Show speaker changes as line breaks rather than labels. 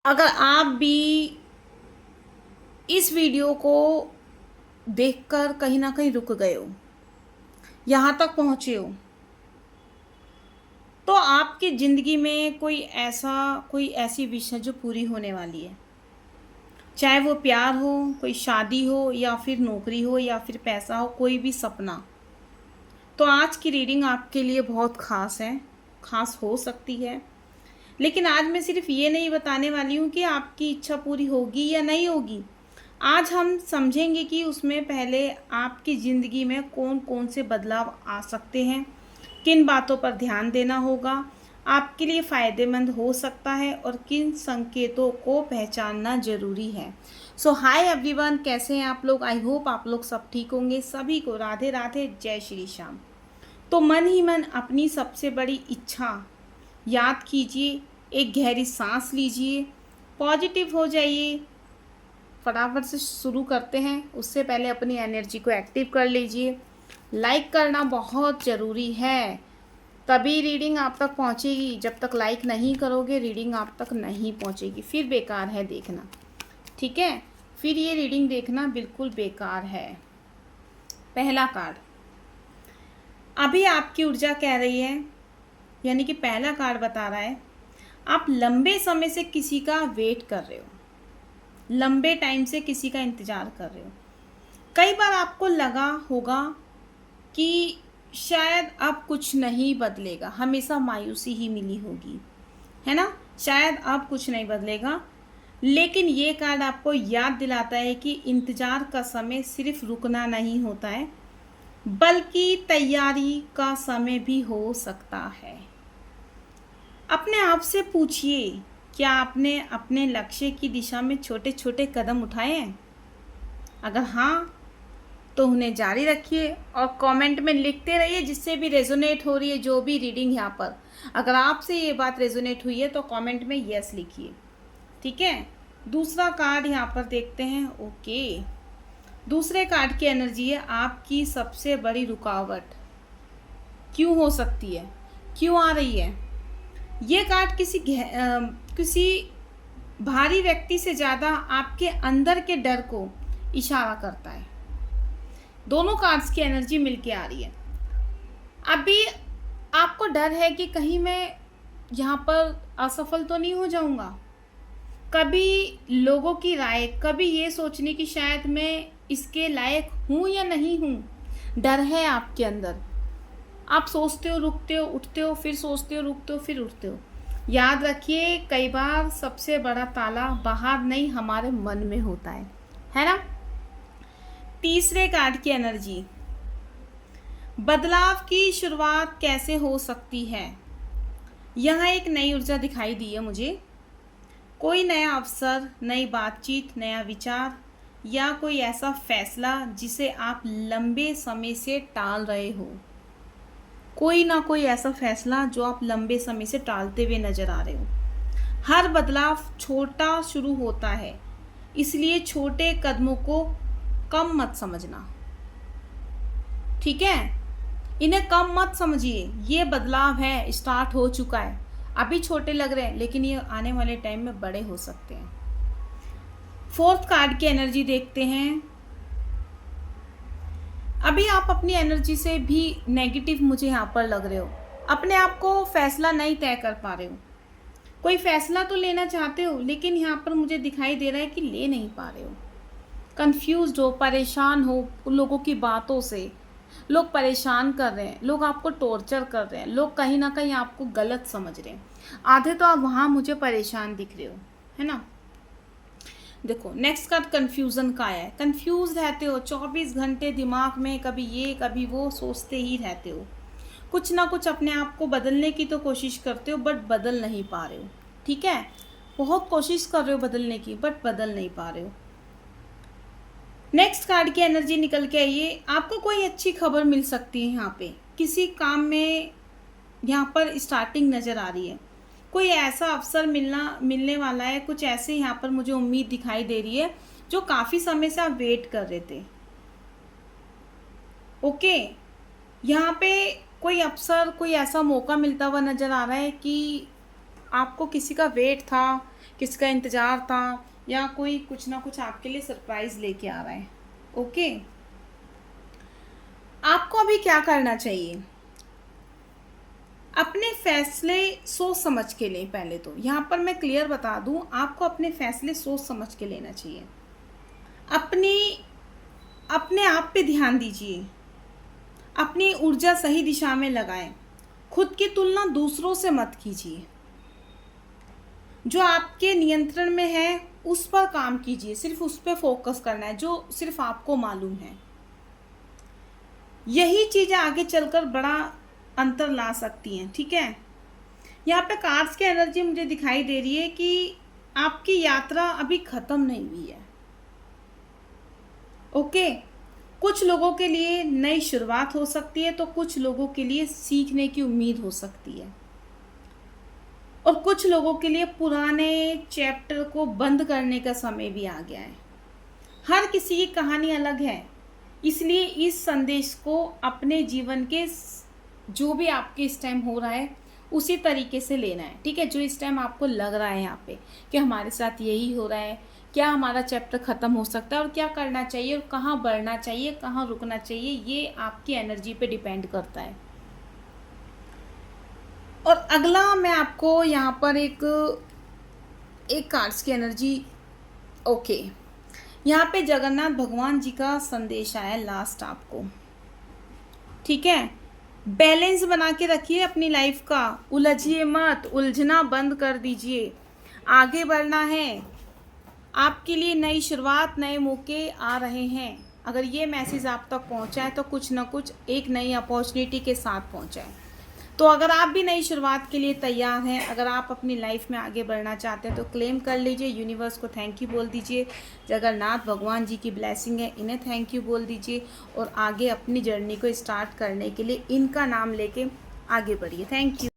अगर आप भी इस वीडियो को देखकर कहीं न कहीं रुक गए हो, यहाँ तक पहुँचे हो, तो आपकी ज़िंदगी में कोई ऐसी विश है जो पूरी होने वाली है। चाहे वो प्यार हो, कोई शादी हो या फिर नौकरी हो या फिर पैसा हो, कोई भी सपना। तो आज की रीडिंग आपके लिए बहुत ख़ास है, ख़ास हो सकती है। लेकिन आज मैं सिर्फ़ ये नहीं बताने वाली हूँ कि आपकी इच्छा पूरी होगी या नहीं होगी। आज हम समझेंगे कि उसमें पहले आपकी ज़िंदगी में कौन-कौन से बदलाव आ सकते हैं, किन बातों पर ध्यान देना होगा, आपके लिए फ़ायदेमंद हो सकता है और किन संकेतों को पहचानना ज़रूरी है। सो हाय एवरीवन, कैसे हैं आप लोग? आई होप आप लोग सब ठीक होंगे। सभी को राधे राधे, जय श्री श्याम। तो मन ही मन अपनी सबसे बड़ी इच्छा याद कीजिए, एक गहरी सांस लीजिए, पॉजिटिव हो जाइए। फटाफट से शुरू करते हैं। उससे पहले अपनी एनर्जी को एक्टिव कर लीजिए। लाइक करना बहुत ज़रूरी है, तभी रीडिंग आप तक पहुंचेगी। जब तक लाइक नहीं करोगे रीडिंग आप तक नहीं पहुंचेगी, फिर बेकार है देखना। ठीक है, फिर ये रीडिंग देखना बिल्कुल बेकार है। पहला कार्ड, अभी आपकी ऊर्जा कह रही है, यानी कि पहला कार्ड बता रहा है आप लंबे समय से किसी का वेट कर रहे हो, लंबे टाइम से किसी का इंतज़ार कर रहे हो। कई बार आपको लगा होगा कि शायद अब कुछ नहीं बदलेगा, हमेशा मायूसी ही मिली होगी, है ना? शायद अब कुछ नहीं बदलेगा। लेकिन ये कार्ड आपको याद दिलाता है कि इंतज़ार का समय सिर्फ रुकना नहीं होता है, बल्कि तैयारी का समय भी हो सकता है। अपने आप से पूछिए, क्या आपने अपने लक्ष्य की दिशा में छोटे छोटे कदम उठाए हैं? अगर हाँ, तो उन्हें जारी रखिए और कमेंट में लिखते रहिए, जिससे भी रेजोनेट हो रही है जो भी रीडिंग यहाँ पर। अगर आपसे ये बात रेजोनेट हुई है तो कमेंट में यस लिखिए। ठीक है, दूसरा कार्ड यहाँ पर देखते हैं। ओके, दूसरे कार्ड की एनर्जी है आपकी सबसे बड़ी रुकावट क्यों हो सकती है, क्यों आ रही है। ये कार्ड किसी भारी व्यक्ति से ज़्यादा आपके अंदर के डर को इशारा करता है। दोनों कार्ड्स की एनर्जी मिलके आ रही है। अभी आपको डर है कि कहीं मैं यहाँ पर असफल तो नहीं हो जाऊँगा। कभी लोगों की राय, कभी ये सोचने की शायद मैं इसके लायक हूँ या नहीं हूँ, डर है आपके अंदर। आप सोचते हो, रुकते हो, उठते हो, फिर सोचते हो, रुकते हो, फिर उठते हो। याद रखिए, कई बार सबसे बड़ा ताला बाहर नहीं हमारे मन में होता है ना? तीसरे कार्ड की एनर्जी, बदलाव की शुरुआत कैसे हो सकती है। यहाँ एक नई ऊर्जा दिखाई दी है मुझे। कोई नया अवसर, नई बातचीत, नया विचार या कोई ऐसा फैसला जिसे आप लंबे समय से टाल रहे हो। कोई ना कोई ऐसा फैसला जो आप लंबे समय से टालते हुए नजर आ रहे हो। हर बदलाव छोटा शुरू होता है, इसलिए छोटे कदमों को कम मत समझना। ठीक है, इन्हें कम मत समझिए। ये बदलाव है, स्टार्ट हो चुका है। अभी छोटे लग रहे हैं लेकिन ये आने वाले टाइम में बड़े हो सकते हैं। फोर्थ कार्ड की एनर्जी देखते हैं। अभी आप अपनी एनर्जी से भी नेगेटिव मुझे यहाँ पर लग रहे हो, अपने आप को फैसला नहीं तय कर पा रहे हो। कोई फैसला तो लेना चाहते हो लेकिन यहाँ पर मुझे दिखाई दे रहा है कि ले नहीं पा रहे हो। कंफ्यूज्ड हो, परेशान हो लोगों की बातों से। लोग परेशान कर रहे हैं, लोग आपको टॉर्चर कर रहे हैं, लोग कहीं ना कहीं आपको गलत समझ रहे हैं। आधे तो आप वहाँ मुझे परेशान दिख रहे हो, है ना? देखो, नेक्स्ट कार्ड कंफ्यूजन का है। कंफ्यूज रहते हो 24 घंटे, दिमाग में कभी ये कभी वो सोचते ही रहते हो। कुछ ना कुछ अपने आप को बदलने की तो कोशिश करते हो बट बदल नहीं पा रहे हो। ठीक है, बहुत कोशिश कर रहे हो बदलने की बट बदल नहीं पा रहे हो। नेक्स्ट कार्ड की एनर्जी निकल के आई है, आपको कोई अच्छी खबर मिल सकती है। यहाँ पे किसी काम में यहाँ पर स्टार्टिंग नज़र आ रही है। कोई ऐसा अवसर मिलने वाला है। कुछ ऐसे यहाँ पर मुझे उम्मीद दिखाई दे रही है जो काफ़ी समय से आप वेट कर रहे थे। ओके, यहाँ पे कोई अवसर, कोई ऐसा मौका मिलता हुआ नज़र आ रहा है कि आपको किसी का वेट था, किसका इंतज़ार था, या कोई कुछ ना कुछ आपके लिए सरप्राइज़ लेके आ रहा है। ओके, आपको अभी क्या करना चाहिए, अपने फैसले सोच समझ के लें। पहले तो यहाँ पर मैं क्लियर बता दूँ, आपको अपने फैसले सोच समझ के लेना चाहिए। अपनी अपने आप पे ध्यान दीजिए, अपनी ऊर्जा सही दिशा में लगाएं। खुद की तुलना दूसरों से मत कीजिए। जो आपके नियंत्रण में है उस पर काम कीजिए, सिर्फ उस पर फोकस करना है जो सिर्फ आपको मालूम है। यही चीज़ें आगे चलकर बड़ा अंतर ला सकती हैं। ठीक है, यहाँ पे कार्ड्स की एनर्जी मुझे दिखाई दे रही है कि आपकी यात्रा अभी ख़त्म नहीं हुई है। ओके, कुछ लोगों के लिए नई शुरुआत हो सकती है, तो कुछ लोगों के लिए सीखने की उम्मीद हो सकती है, और कुछ लोगों के लिए पुराने चैप्टर को बंद करने का समय भी आ गया है। हर किसी की कहानी अलग है, इसलिए इस संदेश को अपने जीवन के जो भी आपके इस टाइम हो रहा है उसी तरीके से लेना है। ठीक है, जो इस टाइम आपको लग रहा है यहाँ पे कि हमारे साथ यही हो रहा है, क्या हमारा चैप्टर ख़त्म हो सकता है और क्या करना चाहिए और कहाँ बढ़ना चाहिए, कहाँ रुकना चाहिए, ये आपकी एनर्जी पे डिपेंड करता है। और अगला मैं आपको यहाँ पर एक कार्ड्स की एनर्जी, ओके, यहाँ पे जगन्नाथ भगवान जी का संदेश आया लास्ट आपको। ठीक है, बैलेंस बना के रखिए अपनी लाइफ का, उलझिए मत, उलझना बंद कर दीजिए। आगे बढ़ना है, आपके लिए नई शुरुआत, नए मौके आ रहे हैं। अगर ये मैसेज आप तक पहुंचा है तो कुछ ना कुछ एक नई अपॉर्चुनिटी के साथ पहुंचा है। तो अगर आप भी नई शुरुआत के लिए तैयार हैं, अगर आप अपनी लाइफ में आगे बढ़ना चाहते हैं तो क्लेम कर लीजिए। यूनिवर्स को थैंक यू बोल दीजिए, जगन्नाथ भगवान जी की ब्लेसिंग है, इन्हें थैंक यू बोल दीजिए, और आगे अपनी जर्नी को स्टार्ट करने के लिए इनका नाम लेके आगे बढ़िए। Thank you.